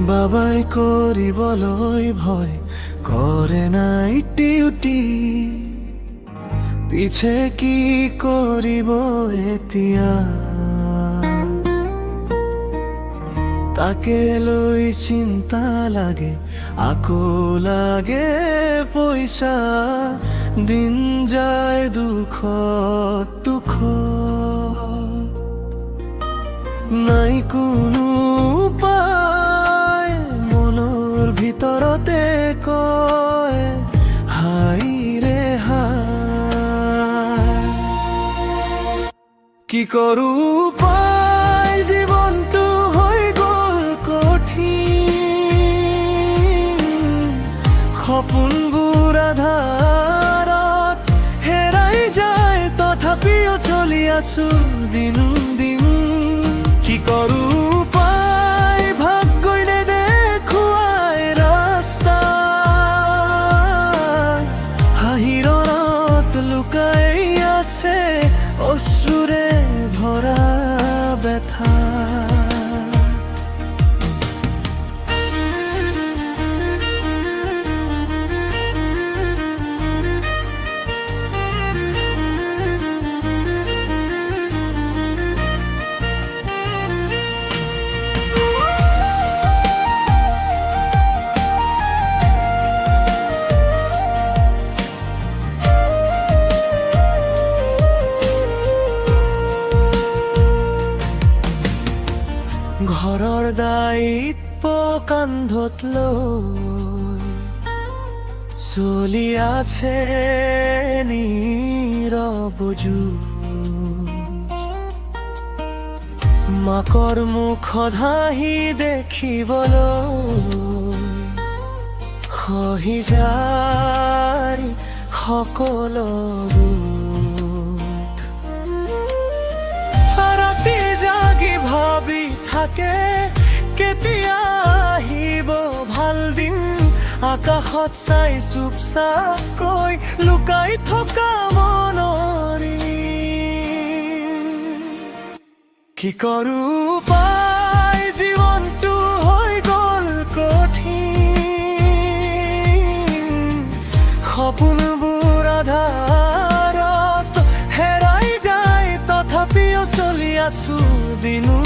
বাবাই কৰিবলৈ ভয় কৰে নাই ডিউটি, পিছে কি কৰিব এতিয়া, তাকে লৈ চিন্তা লাগে, আকৌ লাগে পইচা, দিন যায় দুখত দুখত, নাই কোনো উপায়, মনৰ ভিতৰতে কয় হাই ৰে হাই। কি কৰো উপায়, জীৱনটো হৈ গ'ল কঠিন, সপোনবোৰ আধাৰত হেৰাই যায়, তথাপিও চলি আছো দিন দিন। কি কৰো উপায়, ভাগ্যই নেদেখুৱাই ৰাস্তা, হাঁহিৰত লুকাই আছে অশ্ৰুৰে ভৰা ব্যথা। ঘৰৰ দায়িত্ব কান্ধত লৈ চলি আছে নীৰৱ যুঁজ, মাকৰ মুখত হাঁহি দেখিবলৈ খহি যায় সকলো দুখ। ৰাতি জাগি ভাবি থাকে কেতিয়া আহিব ভাল দিন, আকাশত চাই চুপচাপকৈ লুকাই থকা মনৰি। কি কৰো উপায়, জীৱনটো হৈ গ'ল কঠিন, সপোনবোৰ আধাৰত হেৰাই যায়, তথাপিও চলি আছো দিনো